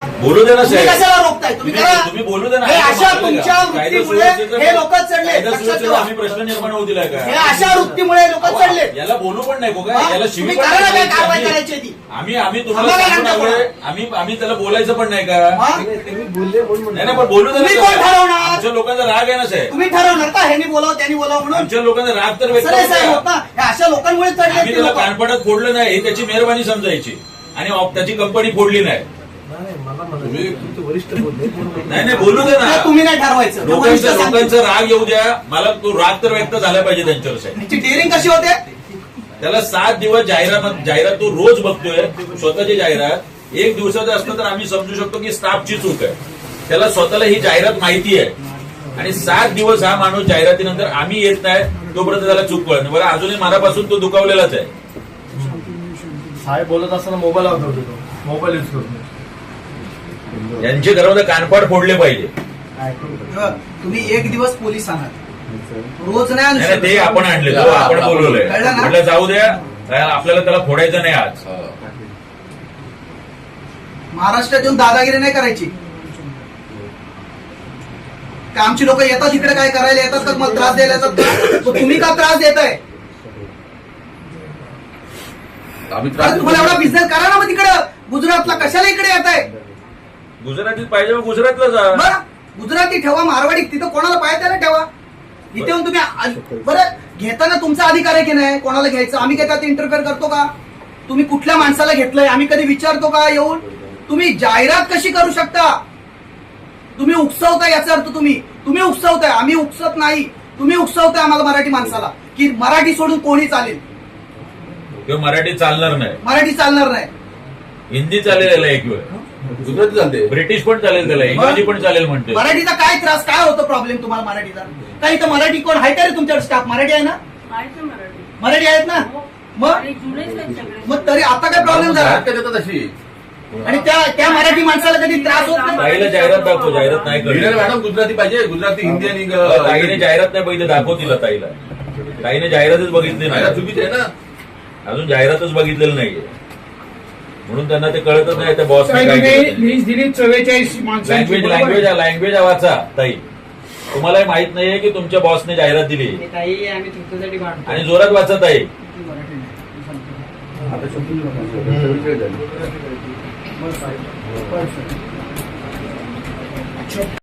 बोलू दे ना तुम्ही साहेब. कशाला रोखताय? तुम्ही तुम्ही बोलू दे ना. हे अशा तुमच्या कायदा वृत्तीमुळे सुव्यवस्थेचं- हे लोक चढले. कायदा लक्षात सुव्यवस्थेचा ठेवा. आम्ही प्रश्न निर्माण होऊ दिलाय का? हे अशा वृत्तीमुळे लोक चढले. याला बोलू पण नाही का? याला शिवी तुम्ही पण करा ना काय नाही कारवाई करायची. करायची ती. आम्ही तुम्हाला आम्हाला सांगून काय आलोय. आम्ही त्याला बोलायचं पण नाही का? हा? नाही पण बोलू दे ना तुम्ही साहेब. कोण ठरवणार? आमच्या लोकांचा राग आहे ना साहेब. तुम्ही ठरवणार का ह्यानी बोलावं त्यांनी बोलावं म्हणून? आमच्या लोकांचा राग तर व्यक्त सर हे साहेब होत होत ना हे अशा लोकांमुळे चढले आम्ही ते त्याला लोकं. कानपडात फोडलं नाही ही त्याची मेहरबानी समजायची आणि त्याची कंपनी फोडली नाही. नाही बोलू दे ना. हे तुम्ही नाही ठरवायचं लोकांचा राग येऊ द्या. मला तो राग तर व्यक्त झाला पाहिजे त्यांच्यावर साहेब. ह्याची डेअरिंग कशी होते? त्याला 7 दिवस जाहिरात तो रोज बघतोय स्वतःची जाहिरात. 1 दिवसाचं असतं तर आम्ही समजू शकतो की स्टाफची चूक आहे. त्याला स्वतःला ही जाहिरात माहिती आहे आणि 7 दिवस हा माणूस जाहिरातीनंतर आम्ही येत नाही तोपर्यंत त्याला चूक कळत नाही. बरं अजूनही मनापासून तो दुखावलेलाच आहे. साहेब बोलत असताना मोबाईल वापरतो तो. मोबाईल यूज करतो. यांचे घरामध्ये कानपाड फोडले पाहिजे. तुम्ही 1 दिवस पोलीस आहात रोज नाही आणू नाही शकत. ते आपण आणले तो आपण बोलवलंय. कळलं ना? म्हटलं जाऊ द्या आपल्याला त्याला फोडायचं नाही आज. महाराष्ट्रात येऊन दादागिरी नाही करायची. का आमची लोक येतात इकडे काय करायला येतात का मला त्रास द्यायला येतात का? तो तुम्ही का त्रास देताय? अरे तुम्हाला एवढा बिझनेस करा ना मग तिकडं गुजरातला कशाला इकडे येत आहे? गुजरातीत पाहिजे मग गुजरातला जा. बरं गुजराती ठेवा मारवाडी तिथं कोणाला पाहिजे त्याला ठेवा. इथे येऊन तुम्ही बरं घेताना तुमचा अधिकार आहे की नाही कोणाला घ्यायचं? आम्ही काय त्यात इंटरफेअर करतो का? तुम्ही कुठल्या माणसाला घेतलंय आम्ही कधी विचारतो का येऊन? तुम्ही जाहिरात कशी करू शकता? तुम्ही उकसवताय याचा अर्थ तुम्ही उकसवताय. आम्ही उकसत नाही. तुम्ही उकसवताय आम्हाला मराठी माणसाला की मराठी सोडून कोणी चालेल. किंवा मराठी चालणार नाही. मराठी चालणार नाही. हिंदी चालेल याला एक वेळ. गुजराती चालते. ब्रिटिश पण चालेल त्याला. इंग्रजी पण चालेल म्हणते. मराठीचा काय त्रास काय होतो प्रॉब्लेम तुम्हाला मराठीचा? काही तर मराठी कोण आहे का रे तुमच्याकडे स्टाफ? मराठी आहे ना? मराठी आहेत ना? मग तरी आता काय प्रॉब्लेम झाला? तशी आणि त्या मराठी माणसाला कधी त्रास होत नाही? ताईला जाहिरात दाखव. जाहिरात नाही कळली. मॅडम गुजराती पाहिजे. गुजराती हिंदी आणि ताईने जाहिरात नाही बघितली. दाखव तिला ताईला. ताईने जाहिरातच बघितली नाही. चुकीची आहे ना. अजून जाहिरातच बघितलेलं नाहीये म्हणून त्यांना ते कळतच नाही. त्या बॉस लीज दिली 44 माणसांची. लँग्वेज वाचा ताई. तुम्हालाही माहित नाहीये की तुमच्या बॉसने जाहिरात दिली ताई आम्ही तुमच्यासाठी वाटतो. आणि जोरात वाचा ताई. आता